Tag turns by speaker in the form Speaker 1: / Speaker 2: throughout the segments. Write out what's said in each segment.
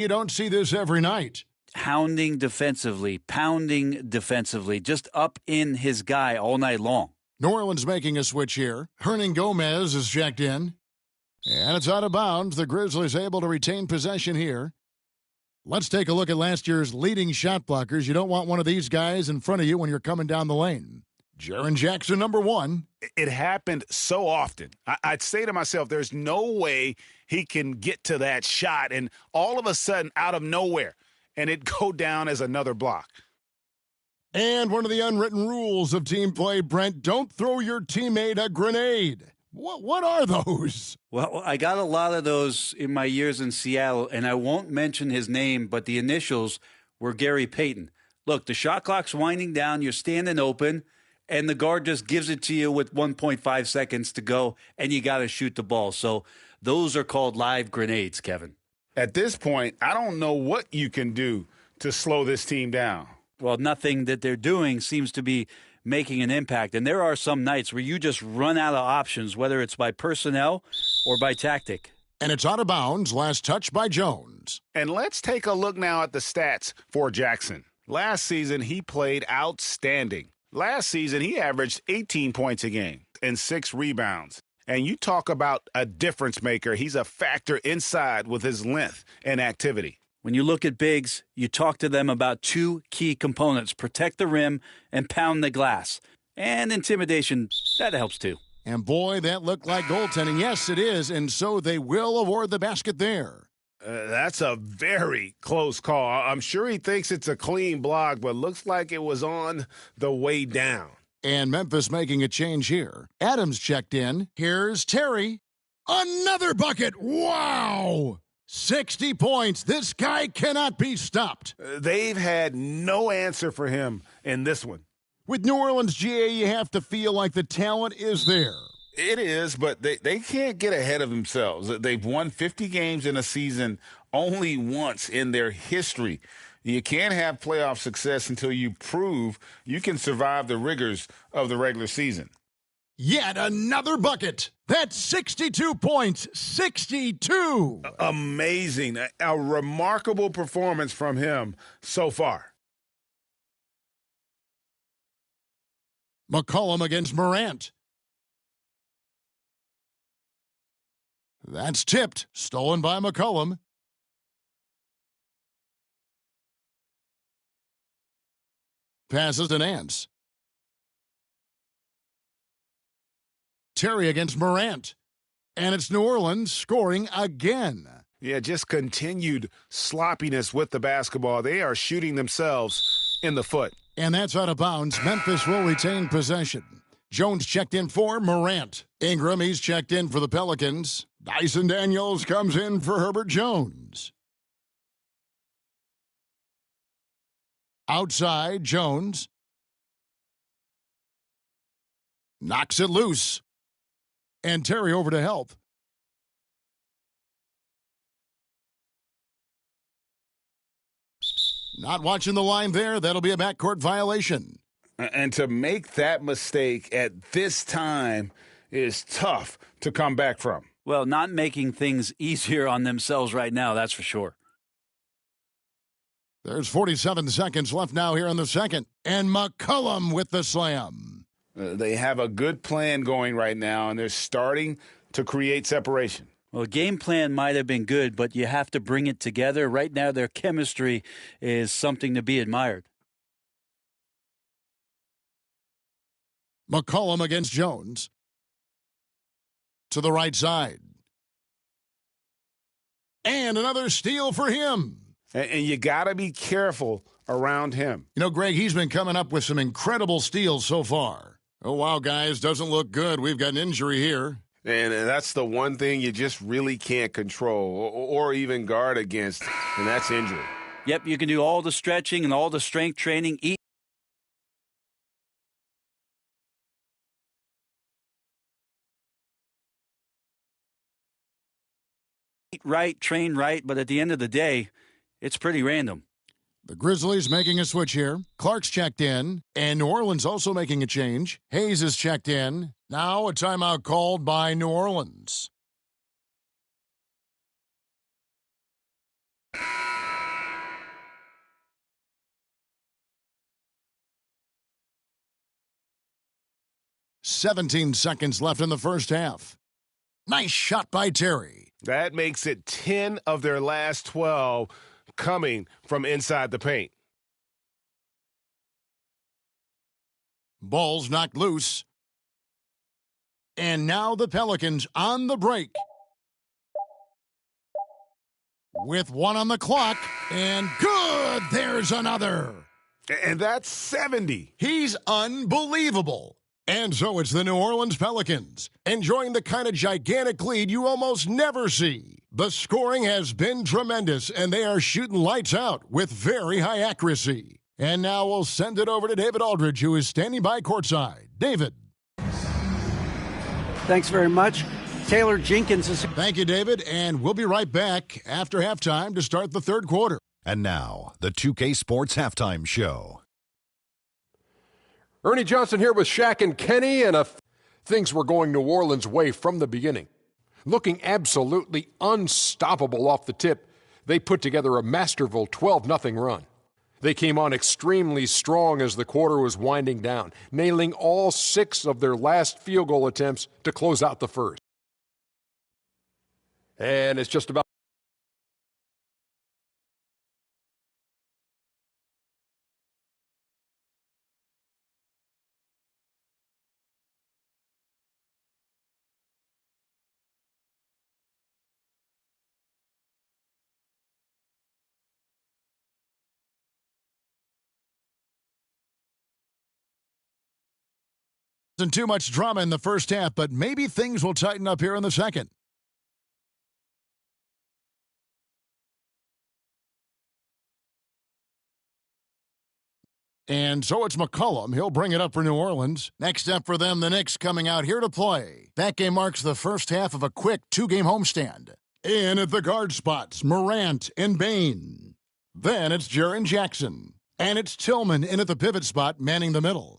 Speaker 1: You don't see this every night.
Speaker 2: Pounding defensively, just up in his guy all night long.
Speaker 1: New Orleans making a switch here. Hernan Gomez is checked in. And it's out of bounds. The Grizzlies able to retain possession here. Let's take a look at last year's leading shot blockers. You don't want one of these guys in front of you when you're coming down the lane. Jaren Jackson, number one.
Speaker 3: It happened so often. I'd say to myself, there's no way he can get to that shot, and all of a sudden, out of nowhere, and it go down as another block.
Speaker 1: And one of the unwritten rules of team play, Brent, don't throw your teammate a grenade. What are those?
Speaker 2: Well, I got a lot of those in my years in Seattle, and I won't mention his name, but the initials were Gary Payton. Look, the shot clock's winding down, you're standing open, and the guard just gives it to you with 1.5 seconds to go, and you got to shoot the ball. So those are called live grenades, Kevin.
Speaker 3: At this point, I don't know what you can do to slow this team down.
Speaker 2: Well, nothing that they're doing seems to be making an impact. And there are some nights where you just run out of options, whether it's by personnel or by tactic.
Speaker 1: And it's out of bounds. Last touch by Jones.
Speaker 3: And let's take a look now at the stats for Jackson. Last season, he played outstanding. Last season, he averaged 18 points a game and 6 rebounds. And you talk about a difference maker. He's a factor inside with his length and activity.
Speaker 2: When you look at bigs, you talk to them about two key components: protect the rim and pound the glass. And intimidation, that helps too.
Speaker 1: And boy, that looked like goaltending. Yes, it is. And so they will award the basket there.
Speaker 3: That's a very close call. I'm sure he thinks it's a clean block, but looks like it was on the way down.
Speaker 1: And Memphis making a change here. Adams checked in. Here's Terry. Another bucket. Wow! 60 points. This guy cannot be stopped.
Speaker 3: They've had no answer for him in this one.
Speaker 1: With New Orleans, GA, you have to feel like the talent is there.
Speaker 3: It is, but they can't get ahead of themselves. They've won 50 games in a season only once in their history. You can't have playoff success until you prove you can survive the rigors of the regular season.
Speaker 1: Yet another bucket. That's 62 points. 62.
Speaker 3: Amazing. A remarkable performance from him so far.
Speaker 1: McCollum against Morant. That's tipped. Stolen by McCollum. Passes to Nance. Terry against Morant. And it's New Orleans scoring again.
Speaker 3: Yeah, just continued sloppiness with the basketball. They are shooting themselves in the foot.
Speaker 1: And that's out of bounds. Memphis will retain possession. Jones checked in for Morant. Ingram, he's checked in for the Pelicans. Dyson Daniels comes in for Herbert Jones. Outside, Jones. Knocks it loose. And Terry over to help. Not watching the line there. That'll be a backcourt violation.
Speaker 3: And to make that mistake at this time is tough to come back from.
Speaker 2: Well, not making things easier on themselves right now, that's for sure.
Speaker 1: There's 47 seconds left now here in the second. And McCollum with the slam.
Speaker 3: They have a good plan going right now, and they're starting to create separation.
Speaker 2: Well, game plan might have been good, but you have to bring it together. Right now, their chemistry is something to be admired.
Speaker 1: McCollum against Jones. To the right side. And another steal for him.
Speaker 3: And you got to be careful around him.
Speaker 1: You know, Greg, he's been coming up with some incredible steals so far. Oh, wow, guys, doesn't look good. We've got an injury here.
Speaker 4: And that's the one thing you just really can't control or even guard against, and that's injury.
Speaker 2: Yep, you can do all the stretching and all the strength training. Eat right, train right, but at the end of the day, it's pretty random.
Speaker 1: The Grizzlies making a switch here. Clark's checked in, and New Orleans also making a change. Hayes is checked in. Now a timeout called by New Orleans. 17 seconds left in the first half. Nice shot by Terry.
Speaker 4: That makes it 10 of their last 12 coming from inside the paint.
Speaker 1: Ball's knocked loose. And now the Pelicans on the break. With 1 on the clock, and good, there's another.
Speaker 3: And that's 70.
Speaker 1: He's unbelievable. And so it's the New Orleans Pelicans, enjoying the kind of gigantic lead you almost never see. The scoring has been tremendous, and they are shooting lights out with very high accuracy. And now we'll send it over to David Aldridge, who is standing by courtside. David.
Speaker 5: Thanks very much. Taylor Jenkins is...
Speaker 1: Thank you, David, and we'll be right back after halftime to start the third quarter.
Speaker 6: And now, the 2K Sports Halftime Show.
Speaker 7: Ernie Johnson here with Shaq and Kenny, and things were going New Orleans' way from the beginning. Looking absolutely unstoppable off the tip, they put together a masterful 12-0 run. They came on extremely strong as the quarter was winding down, nailing all 6 of their last field goal attempts to close out the first. And it's just about
Speaker 1: Wasn't too much drama in the first half, but maybe things will tighten up here in the second. And so it's McCollum. He'll bring it up for New Orleans. Next up for them, the Knicks coming out here to play. That game marks the first half of a quick 2-game homestand. In at the guard spots, Morant and Bane. Then it's Jaren Jackson. And it's Tillman in at the pivot spot, manning the middle.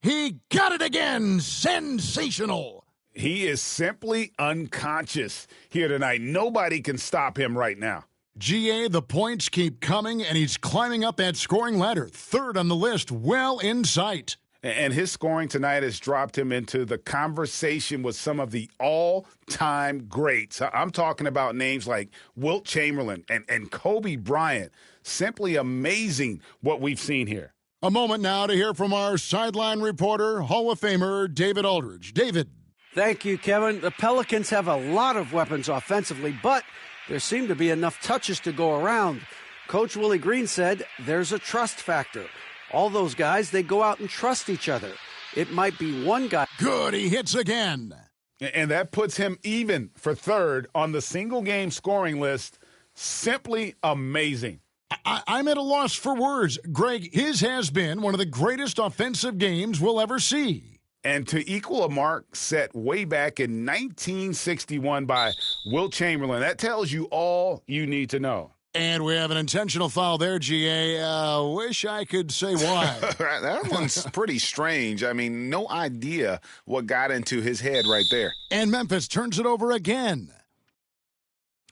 Speaker 1: He got it again! Sensational!
Speaker 3: He is simply unconscious here tonight. Nobody can stop him right now.
Speaker 1: GA, the points keep coming, and he's climbing up that scoring ladder. Third on the list, well in sight.
Speaker 3: And his scoring tonight has dropped him into the conversation with some of the all-time greats. I'm talking about names like Wilt Chamberlain and Kobe Bryant. Simply amazing what we've seen here.
Speaker 1: A moment now to hear from our sideline reporter, Hall of Famer David Aldridge. David.
Speaker 5: Thank you, Kevin. The Pelicans have a lot of weapons offensively, but there seem to be enough touches to go around. Coach Willie Green said there's a trust factor. All those guys, they go out and trust each other. It might be one guy.
Speaker 1: Good, he hits again.
Speaker 3: And that puts him even for third on the single-game scoring list. Simply amazing.
Speaker 1: I'm at a loss for words. Greg, his has been one of the greatest offensive games we'll ever see.
Speaker 3: And to equal a mark set way back in 1961 by Wilt Chamberlain, that tells you all you need to know.
Speaker 1: And we have an intentional foul there, GA. Wish I could say why.
Speaker 8: That one's pretty strange. I mean, no idea what got into his head right there.
Speaker 1: And Memphis turns it over again.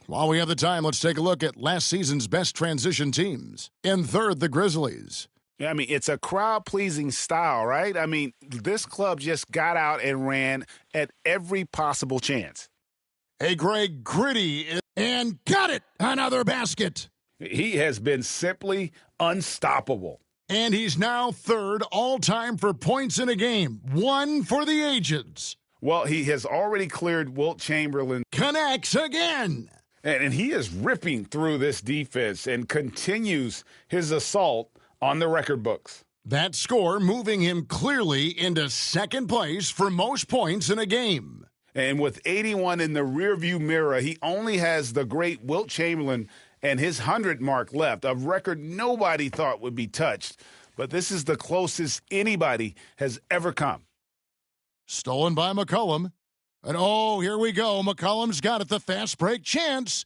Speaker 1: While we have the time, let's take a look at last season's best transition teams. In third, the Grizzlies.
Speaker 3: I mean, it's a crowd-pleasing style, right? I mean, this club just got out and ran at every possible chance.
Speaker 1: Hey, Greg, gritty, and got it! Another basket!
Speaker 3: He has been simply unstoppable.
Speaker 1: And he's now third all-time for points in a game. One for the ages.
Speaker 3: Well, he has already cleared Wilt Chamberlain.
Speaker 1: Connects again!
Speaker 3: And he is ripping through this defense and continues his assault on the record books.
Speaker 1: That score moving him clearly into second place for most points in a game.
Speaker 3: And with 81 in the rearview mirror, he only has the great Wilt Chamberlain and his 100 mark left, a record nobody thought would be touched. But this is the closest anybody has ever come.
Speaker 1: Stolen by McCollum. And oh, here we go. McCollum's got it, the fast break chance.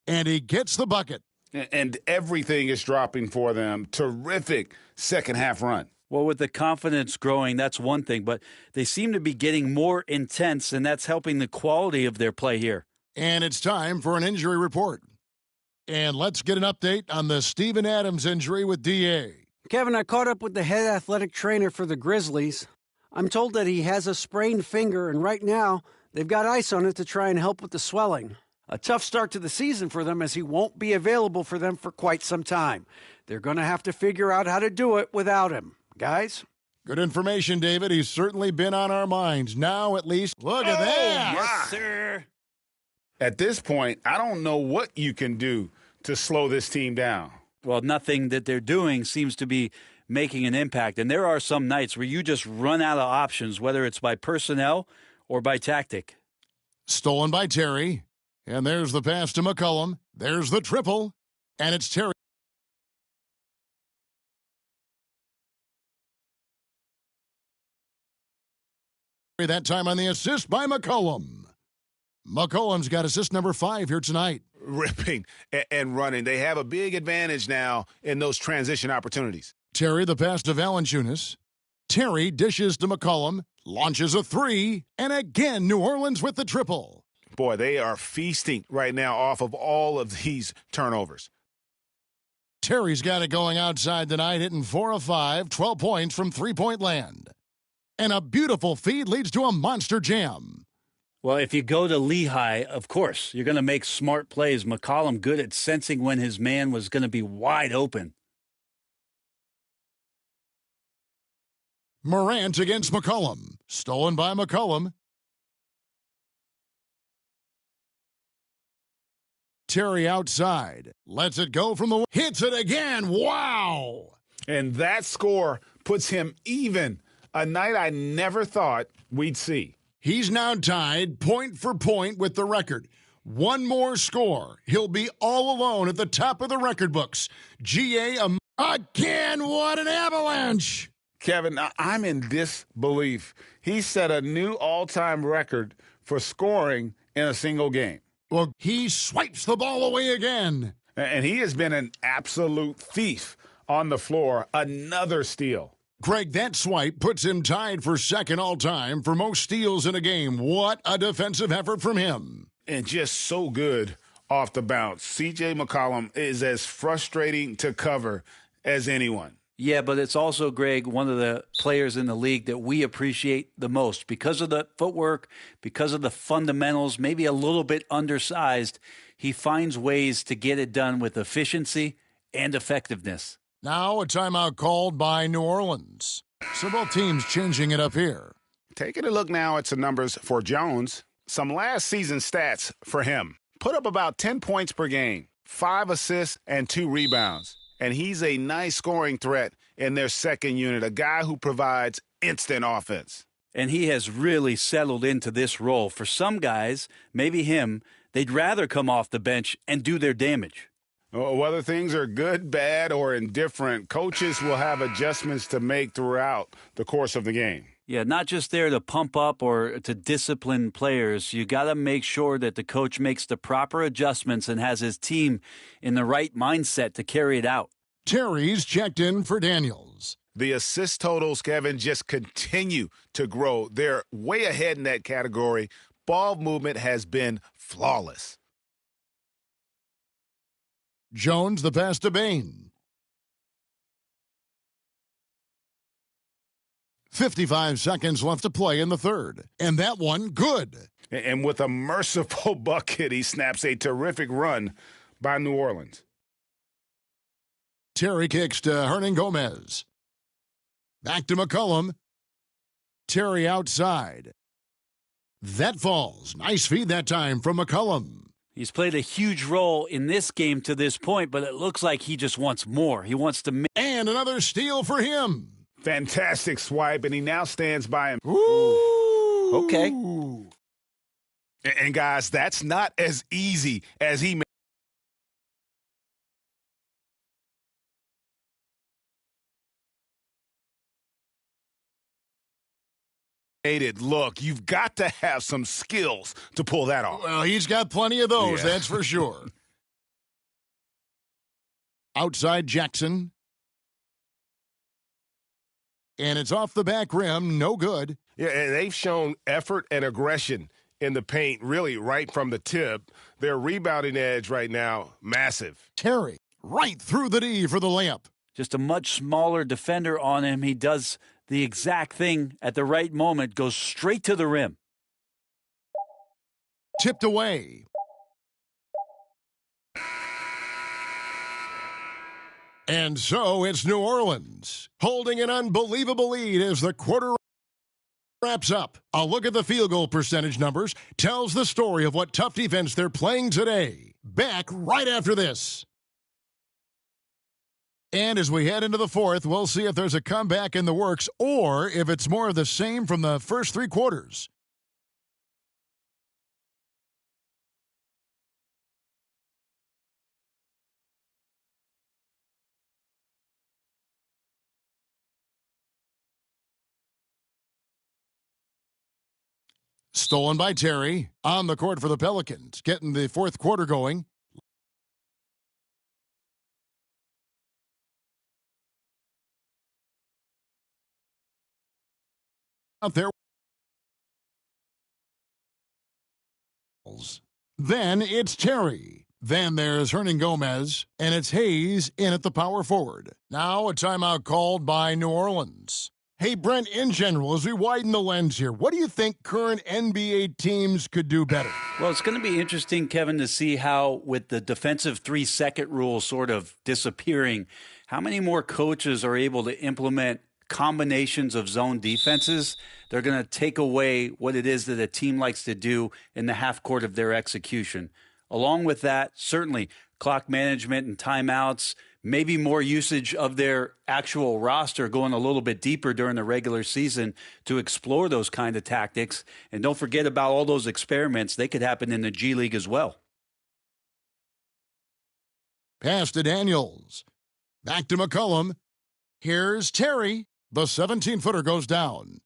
Speaker 1: And he gets the bucket.
Speaker 3: And everything is dropping for them. Terrific second half run.
Speaker 2: Well, with the confidence growing, that's one thing, but they seem to be getting more intense, and that's helping the quality of their play here.
Speaker 1: And it's time for an injury report. And let's get an update on the Steven Adams injury with DA.
Speaker 5: Kevin, I caught up with the head athletic trainer for the Grizzlies. I'm told that he has a sprained finger, and right now they've got ice on it to try and help with the swelling. A tough start to the season for them, as he won't be available for them for quite some time. They're going to have to figure out how to do it without him. Guys?
Speaker 1: Good information, David. He's certainly been on our minds. Now, at least, look at that.
Speaker 2: Yes, sir.
Speaker 3: At this point, I don't know what you can do to slow this team down.
Speaker 2: Well, nothing that they're doing seems to be making an impact. And there are some nights where you just run out of options, whether it's by personnel or by tactic.
Speaker 1: Stolen by Terry. And there's the pass to McCollum. There's the triple. And it's Terry. That time on the assist by McCollum. McCollum's got assist number 5 here tonight.
Speaker 3: Ripping and running. They have a big advantage now in those transition opportunities.
Speaker 1: Terry, the pass to Valanciunas. Terry dishes to McCollum, launches a 3, and again New Orleans with the triple.
Speaker 3: Boy, they are feasting right now off of all of these turnovers.
Speaker 1: Terry's got it going outside tonight, hitting 4 of 5, 12 points from three-point land. And a beautiful feed leads to a monster jam.
Speaker 2: Well, if you go to Lehigh, of course, you're going to make smart plays. McCollum good at sensing when his man was going to be wide open.
Speaker 1: Morant against McCollum. Stolen by McCollum. Terry outside. Lets it go from the... Hits it again. Wow!
Speaker 3: And that score puts him even. A night I never thought we'd see.
Speaker 1: He's now tied point for point with the record. One more score. He'll be all alone at the top of the record books. Again, what an avalanche!
Speaker 3: Kevin, I'm in disbelief. He set a new all-time record for scoring in a single game.
Speaker 1: Well, he swipes the ball away again.
Speaker 3: And he has been an absolute thief on the floor. Another steal.
Speaker 1: Greg, that swipe puts him tied for second all-time for most steals in a game. What a defensive effort from him.
Speaker 3: And just so good off the bounce. C.J. McCollum is as frustrating to cover as anyone.
Speaker 2: Yeah, but it's also, Greg, one of the players in the league that we appreciate the most because of the footwork, because of the fundamentals, maybe a little bit undersized. He finds ways to get it done with efficiency and effectiveness.
Speaker 1: Now a timeout called by New Orleans. So both teams changing it up here.
Speaker 3: Taking a look now at some numbers for Jones. Some last season stats for him. Put up about 10 points per game, 5 assists, and 2 rebounds. And he's a nice scoring threat in their second unit, a guy who provides instant offense.
Speaker 2: And he has really settled into this role. For some guys, maybe him, they'd rather come off the bench and do their damage.
Speaker 3: Whether things are good, bad, or indifferent, coaches will have adjustments to make throughout the course of the game.
Speaker 2: Yeah, not just there to pump up or to discipline players. You got to make sure that the coach makes the proper adjustments and has his team in the right mindset to carry it out.
Speaker 1: Terry's checked in for Daniels.
Speaker 3: The assist totals, Kevin, just continue to grow. They're way ahead in that category. Ball movement has been flawless.
Speaker 1: Jones, the pass to Bane. 55 seconds left to play in the third. And that one, good.
Speaker 3: And with a merciful bucket, he snaps a terrific run by New Orleans.
Speaker 1: Terry kicks to Hernangomez. Back to McCollum. Terry outside. That falls. Nice feed that time from McCollum.
Speaker 2: He's played a huge role in this game to this point, but it looks like he just wants more. He wants to...
Speaker 1: And another steal for him.
Speaker 3: Fantastic swipe, and he now stands by him.
Speaker 1: Ooh.
Speaker 2: Okay.
Speaker 3: And guys, that's not as easy as he made it look. You've got to have some skills to pull that off.
Speaker 1: Well, he's got plenty of those, that's for sure. Outside Jackson. And it's off the back rim, no good.
Speaker 7: Yeah, and they've shown effort and aggression in the paint, really right from the tip. Their rebounding edge right now, massive.
Speaker 1: Terry, right through the D for the layup.
Speaker 2: Just a much smaller defender on him. He does the exact thing at the right moment, goes straight to the rim.
Speaker 1: Tipped away. And so it's New Orleans holding an unbelievable lead as the quarter wraps up. A look at the field goal percentage numbers tells the story of what tough defense they're playing today. Back right after this. And as we head into the fourth, we'll see if there's a comeback in the works or if it's more of the same from the first three quarters. Stolen by Terry on the court for the Pelicans, getting the fourth quarter going. Out there. Then it's Terry. Then there's Hernan Gomez, and it's Hayes in at the power forward. Now a timeout called by New Orleans. Hey, Brent, in general, as we widen the lens here, what do you think current NBA teams could do better?
Speaker 2: Well, it's going to be interesting, Kevin, to see how, with the defensive 3-second rule sort of disappearing, how many more coaches are able to implement combinations of zone defenses. They're going to take away what it is that a team likes to do in the half court of their execution. Along with that, certainly clock management and timeouts, maybe more usage of their actual roster going a little bit deeper during the regular season to explore those kind of tactics. And don't forget about all those experiments. They could happen in the G League as well.
Speaker 1: Pass to Daniels. Back to McCollum. Here's Terry. The 17-footer goes down.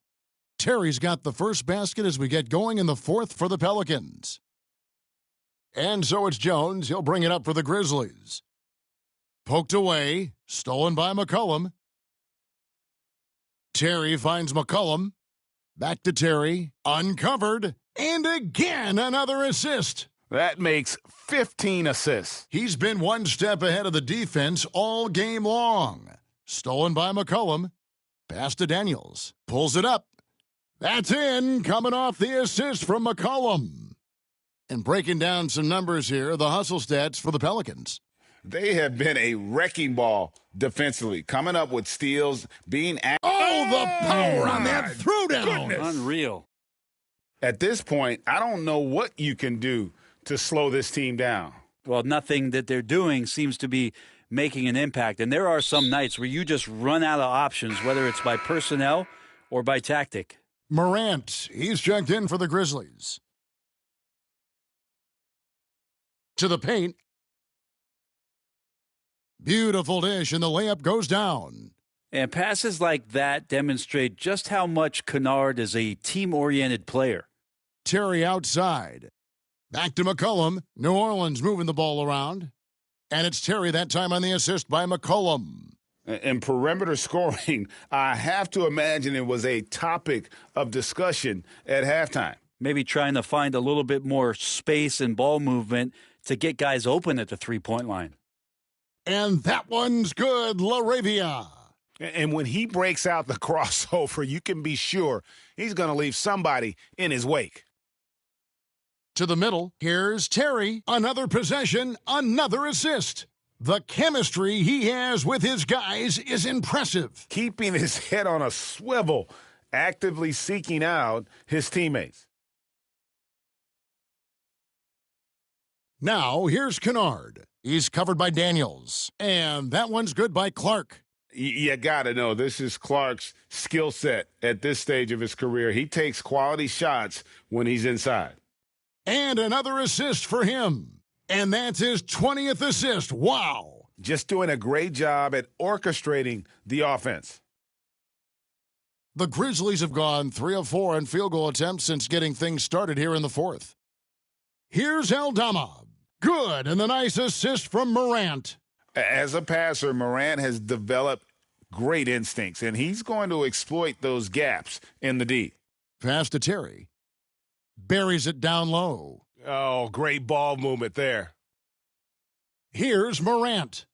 Speaker 1: Terry's got the first basket as we get going in the fourth for the Pelicans. And so it's Jones. He'll bring it up for the Grizzlies. Poked away. Stolen by McCollum. Terry finds McCollum. Back to Terry. Uncovered. And again, another assist.
Speaker 3: That makes 15 assists.
Speaker 1: He's been one step ahead of the defense all game long. Stolen by McCollum. Pass to Daniels. Pulls it up. That's in, coming off the assist from McCollum. And breaking down some numbers here, the hustle stats for the Pelicans.
Speaker 3: They have been a wrecking ball defensively, coming up with steals, being
Speaker 1: Oh, the power on that throwdown.
Speaker 2: Unreal.
Speaker 3: At this point, I don't know what you can do to slow this team down.
Speaker 2: Well, nothing that they're doing seems to be making an impact. And there are some nights where you just run out of options, whether it's by personnel or by tactic.
Speaker 1: Morant, he's checked in for the Grizzlies. To the paint. Beautiful dish, and the layup goes down.
Speaker 2: And passes like that demonstrate just how much Kennard is a team-oriented player.
Speaker 1: Terry outside. Back to McCollum. New Orleans moving the ball around. And it's Terry that time on the assist by McCollum.
Speaker 3: In perimeter scoring, I have to imagine it was a topic of discussion at halftime.
Speaker 2: Maybe trying to find a little bit more space and ball movement to get guys open at the three-point line.
Speaker 1: And that one's good, LaRavia.
Speaker 3: And when he breaks out the crossover, you can be sure he's going to leave somebody in his wake.
Speaker 1: To the middle, here's Terry. Another possession, another assist. The chemistry he has with his guys is impressive.
Speaker 3: Keeping his head on a swivel, actively seeking out his teammates.
Speaker 1: Now, here's Kennard. He's covered by Daniels. And that one's good by Clark.
Speaker 3: You got to know, this is Clark's skill set at this stage of his career. He takes quality shots when he's inside.
Speaker 1: And another assist for him. And that's his 20th assist. Wow.
Speaker 3: Just doing a great job at orchestrating the offense.
Speaker 1: The Grizzlies have gone 3 of 4 in field goal attempts since getting things started here in the fourth. Here's Aldama. Good, and the nice assist from Morant.
Speaker 3: As a passer, Morant has developed great instincts, and he's going to exploit those gaps in the D.
Speaker 1: Pass to Terry. Buries it down low.
Speaker 4: Oh, great ball movement there.
Speaker 1: Here's Morant.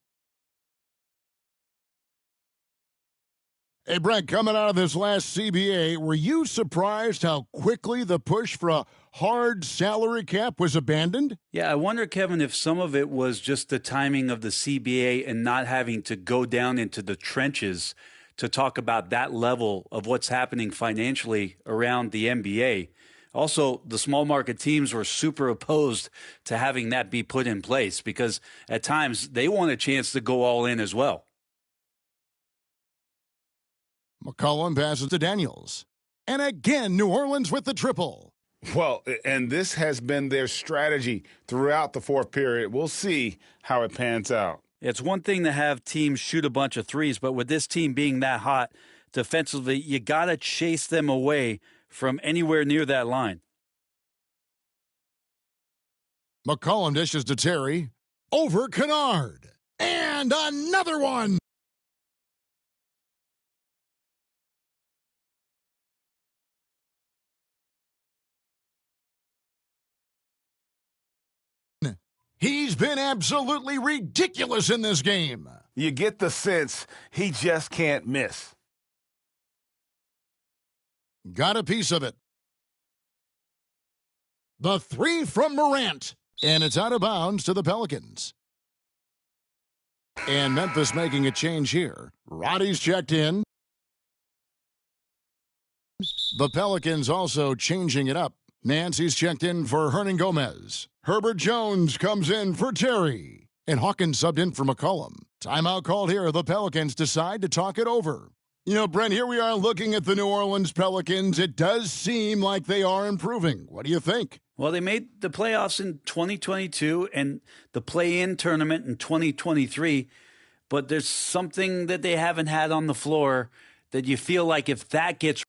Speaker 1: Hey, Brent, coming out of this last CBA, were you surprised how quickly the push for a hard salary cap was abandoned?
Speaker 2: Yeah, I wonder, Kevin, if some of it was just the timing of the CBA and not having to go down into the trenches to talk about that level of what's happening financially around the NBA. Also, the small market teams were super opposed to having that be put in place because at times they want a chance to go all in as well.
Speaker 1: McCollum passes to Daniels. And again, New Orleans with the triple.
Speaker 3: Well, and this has been their strategy throughout the fourth period. We'll see how it pans out.
Speaker 2: It's one thing to have teams shoot a bunch of threes, but with this team being that hot defensively, you got to chase them away from anywhere near that line.
Speaker 1: McCollum dishes to Terry. Over Kennard. And another one. He's been absolutely ridiculous in this game.
Speaker 3: You get the sense he just can't miss.
Speaker 1: Got a piece of it. The three from Morant. And it's out of bounds to the Pelicans. And Memphis making a change here. Roddy's checked in. The Pelicans also changing it up. Nancy's checked in for Hernan Gomez. Herbert Jones comes in for Terry. And Hawkins subbed in for McCollum. Timeout called here. The Pelicans decide to talk it over. You know, Brent, here we are looking at the New Orleans Pelicans. It does seem like they are improving. What do you think?
Speaker 2: Well, they made the playoffs in 2022 and the play-in tournament in 2023, but there's something that they haven't had on the floor that you feel like if that gets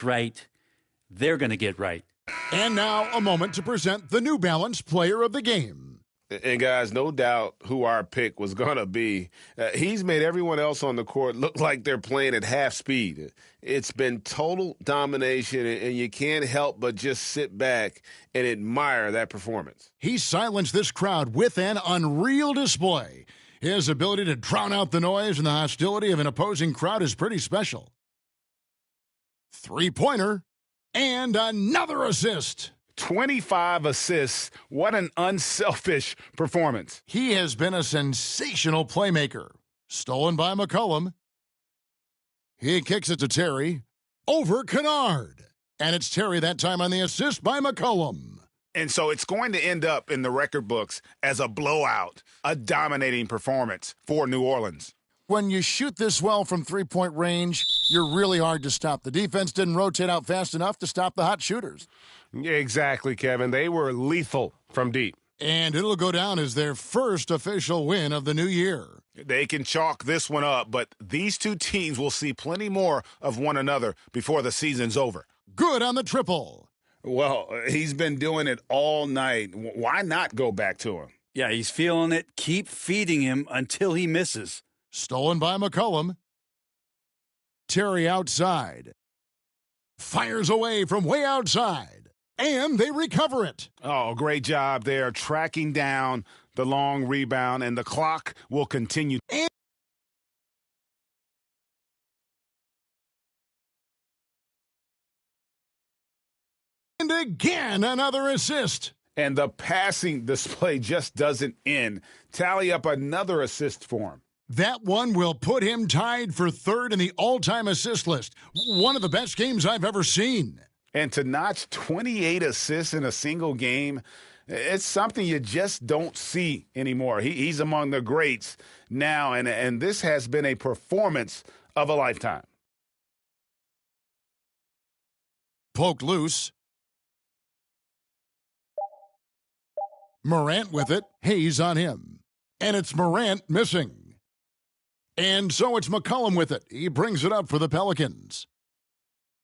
Speaker 2: right, they're going to get right.
Speaker 1: And now a moment to present the New Balance Player of the Game.
Speaker 4: And guys, no doubt who our pick was going to be. He's made everyone else on the court look like they're playing at half speed. It's been total domination, and you can't help but just sit back and admire that performance.
Speaker 1: He silenced this crowd with an unreal display. His ability to drown out the noise and the hostility of an opposing crowd is pretty special. Three-pointer, and another assist.
Speaker 3: 25 assists. What an unselfish performance.
Speaker 1: He has been a sensational playmaker. Stolen by McCollum. He kicks it to Terry. Over Kennard. And it's Terry that time on the assist by McCollum.
Speaker 3: And so it's going to end up in the record books as a blowout, a dominating performance for New Orleans.
Speaker 1: When you shoot this well from three-point range, you're really hard to stop. The defense didn't rotate out fast enough to stop the hot shooters.
Speaker 4: Exactly, Kevin. They were lethal from deep.
Speaker 1: And it'll go down as their first official win of the new year.
Speaker 3: They can chalk this one up, but these two teams will see plenty more of one another before the season's over.
Speaker 1: Good on the triple.
Speaker 3: Well, he's been doing it all night. Why not go back to him?
Speaker 2: Yeah, he's feeling it. Keep feeding him until he misses.
Speaker 1: Stolen by McCollum. Terry outside. Fires away from way outside. And they recover it.
Speaker 3: Oh, great job there, tracking down the long rebound, and the clock will continue.
Speaker 1: And again, another assist.
Speaker 3: And the passing display just doesn't end. Tally up another assist for him.
Speaker 1: That one will put him tied for third in the all-time assist list. One of the best games I've ever seen.
Speaker 3: And to notch 28 assists in a single game, it's something you just don't see anymore. He's among the greats now, and this has been a performance of a lifetime.
Speaker 1: Poked loose. Morant with it. Hayes on him. And it's Morant missing. And so it's McCollum with it. He brings it up for the Pelicans.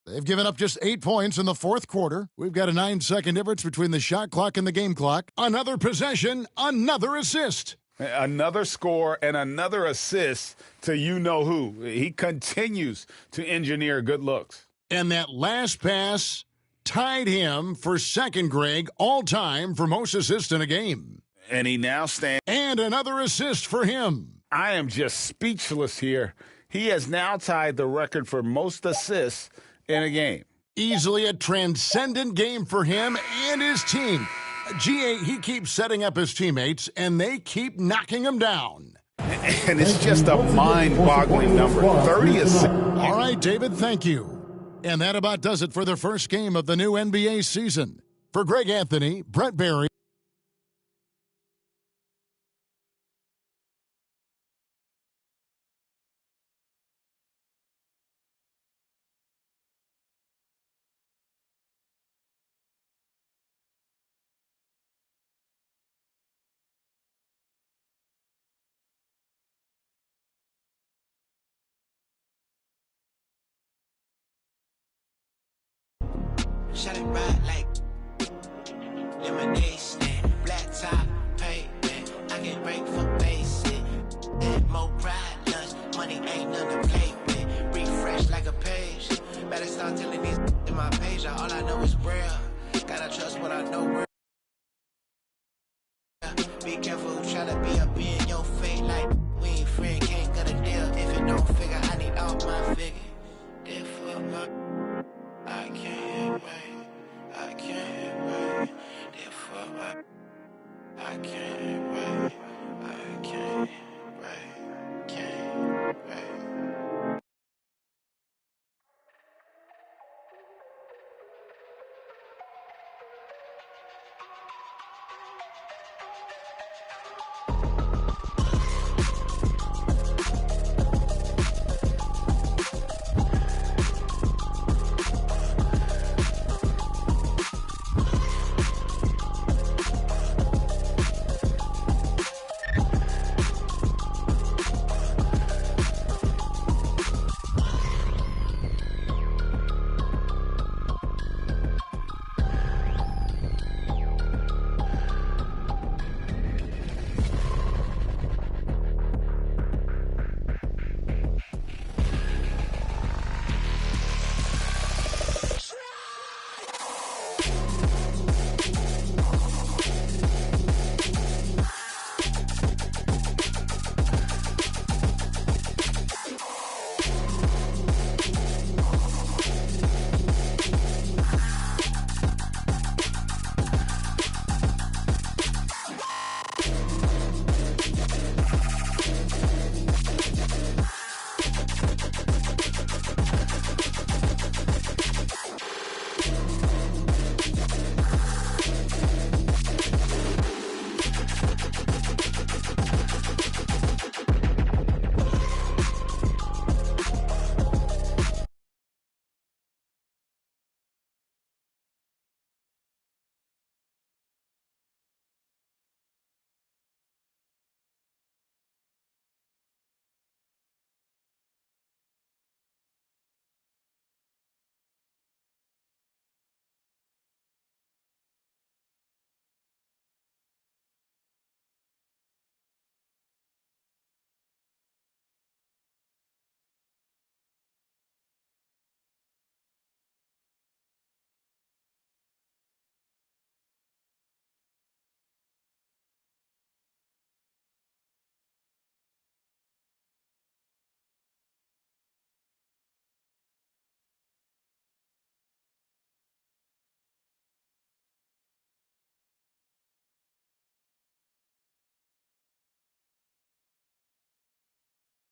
Speaker 1: They've given up just 8 points in the fourth quarter. We've got a 9-second difference between the shot clock and the game clock. Another possession, another assist.
Speaker 3: Another score and another assist to you-know-who. He continues to engineer good looks.
Speaker 1: And that last pass tied him for second, Greg, all-time for most assists in a game.
Speaker 3: And he now stands.
Speaker 1: And another assist for him.
Speaker 3: I am just speechless here. He has now tied the record for most assists in a game.
Speaker 1: Easily a transcendent game for him and his team. GA, he keeps setting up his teammates, and they keep knocking him down.
Speaker 3: And it's just a mind-boggling number. 30 assists.
Speaker 1: All right, David, thank you. And that about does it for the first game of the new NBA season. For Greg Anthony, Brett Barry.
Speaker 9: Shut it right like lemonade stand, black top, pavement. I can break for basic. More pride, lunch, money ain't nothing to play with. Refresh like a page. Better start telling these in my page. All I know is real. Gotta trust what I know real. Be careful who try to be up in your face like we ain't friend, can't get a deal. If it don't figure, I need all my figure. Therefore, I can't wait. I can't wait. Therefore, I can't.